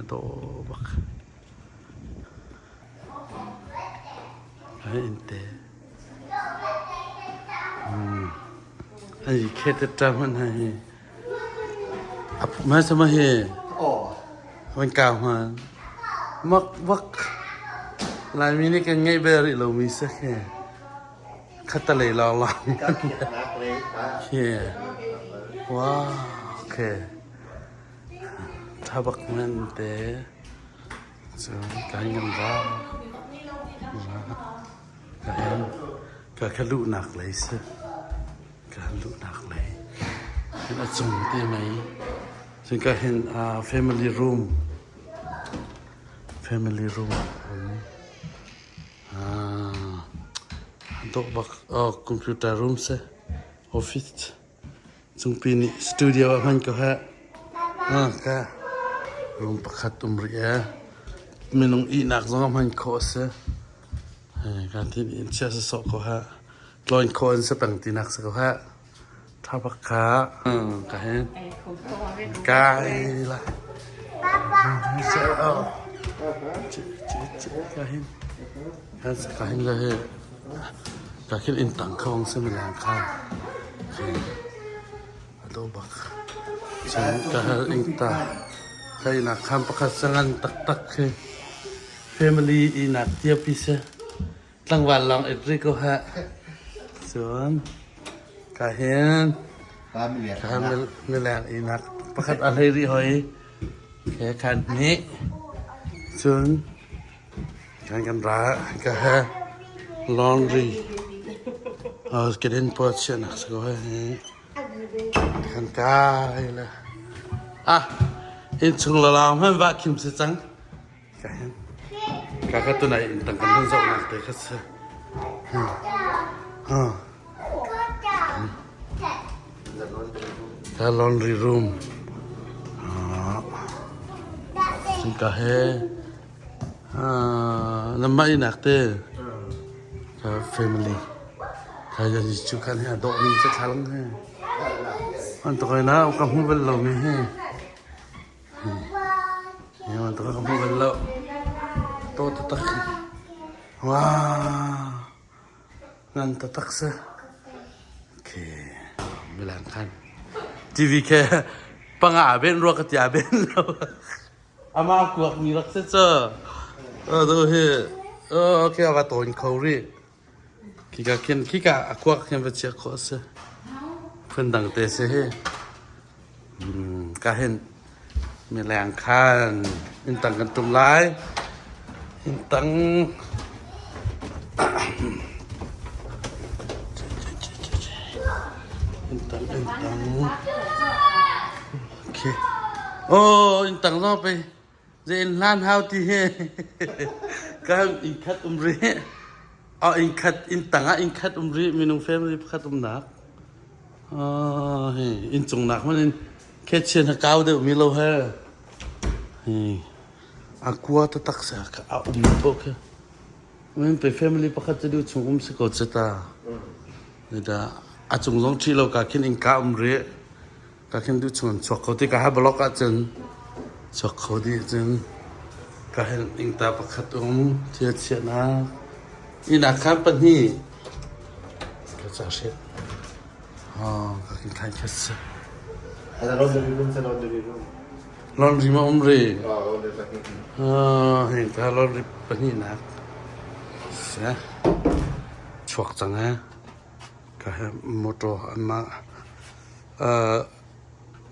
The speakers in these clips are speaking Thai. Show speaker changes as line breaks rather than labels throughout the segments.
โตบักอินเตไอ้เคตตามันให้อับมาสมาเฮมันกล่าวมามักวักลายมีนี่กันไงเบริเรามีสักแค่คัตเลยลองเฮ้ว้าวโอเคถ้าบักมันเตะจะการเงินร้าวก็แค่ลุหนักเลยสิการลุหนักเลยเห็นอาจงได้ไหมซึ่งก็เห็นfamily room โต๊ะบักคอมพิวเตอร์รูมสิออฟฟิศซึ่งปีนี้สตูดิโอมันก็ฮะก็รูมประคัตตุมเรียมีน้องอีนักสองมันโคสการที่อินเชียสสก็ฮะลอยโคนสปังตีนักสก็ฮะท่าพักขาก็เห็นกายละเจ้าก็เห็นก็เห็นเลยก็คิดอินตังเขาองเสมแรงข้างโดบักฉันก็อินตาใครนักคำประกาศสังตักคือเฟมิลี่อีนักเทียบพิเศษตั้งวันลองเอ็ดริโกฮะส่วนก็เห็นก็มีแรงอีนักประกาศอะไรรีหอยแค่ขันนี้ส่วนการกันร้าก็ฮะlaundry harus getting portion sekolah ni kan kai lah in chung lalang han vacuum secang kan kakak tu nai tang kan zau nak te khas ka laundry room sing ka he namai nak te family kaya dicukan ya dok ni sekarang he untuk kena kamu belum ni he ya untuk kamu belum to tetak wah ngan tetak se oke bilangkan TV ke pengaben ruang ketiaben ama aku ngirak saja tuh he oke apa ton kauri Kika aku akan baca kuasa pendang tese kahen melangkan intang kentum lai intang oke intang lo pe jen lan hau ti he kan ikat umri in tanga in kat umri minung family kat nak in chung nak man in kitchen ha kaw de mi lo ha aqua ta tak sa ka bok men pe family pakat du chung se ko chata da a chung long chi lo ka kin in ka umri ka kin du chung chok ko ti ka ha block a chen chok ko di chen ka hen in ta pakat tia tia na Ina companyก็เช็ดก็กินข้าวเช็ด
ada laundry room
laundry ma umri
laundry
เห็นถ้า laundry ปะนี่นะเสียชวกจังฮะก็ให้มอเตอร์มา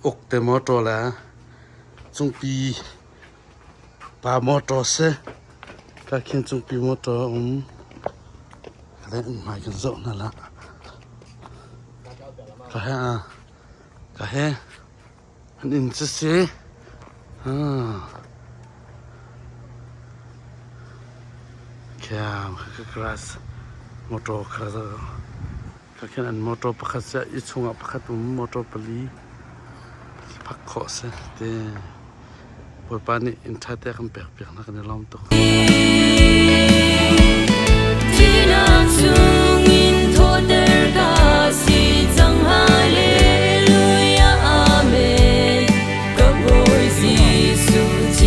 อกเตมอเตอร์แล้วจงปีปามอเตอร์เสียก็เขียนจงปีมอเตอร์แล้วมากันโซนั่นละก็ให้อันนี้จะเสียแค่คือกราสมอเตอร์คราสก็แค่นั้นมอเตอร์ประคัตจะยิ่งชงประคัตมอเตอร์ปลีพักขอเสียแต่ปอยปานี่อินทัดแต่คำเปียกๆนักในล้อมตัว
Hallelujah, Amen. Go, boys, Jesus,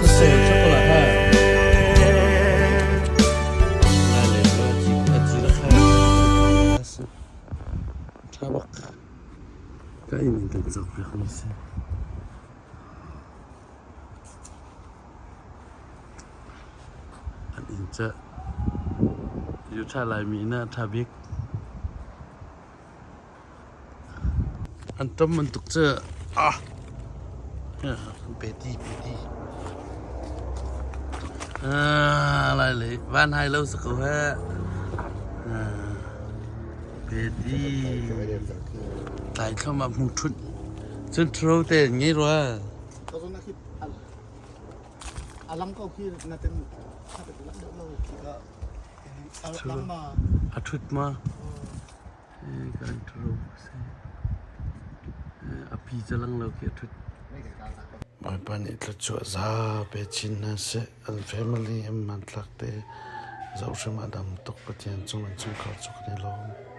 Ese chocolate ha. Dale, acı ha. Tabak. Kainin tak yapmışsın. Anh in chợอยู่ท่าลายมีหน้าทาบิกอันต้มมันตุกเจออ่ะเปดี้อะไรเลยบ้านไฮเราสักแค่เปดี้ตายเข้ามามุทุนจนทรูเตงงี้รัว
Kalau nak kita alam kau kira nanti apa tu nak dulu kita alam mah
อาทุดมาการทรูอภิจะลังเราเกียทุด
ni kita
มาปานิตชัวซาเปชินนะเซอัน family มันหลักเตะเราชมาดำตกปะเทียนจงมันจงเขาจุกในโลก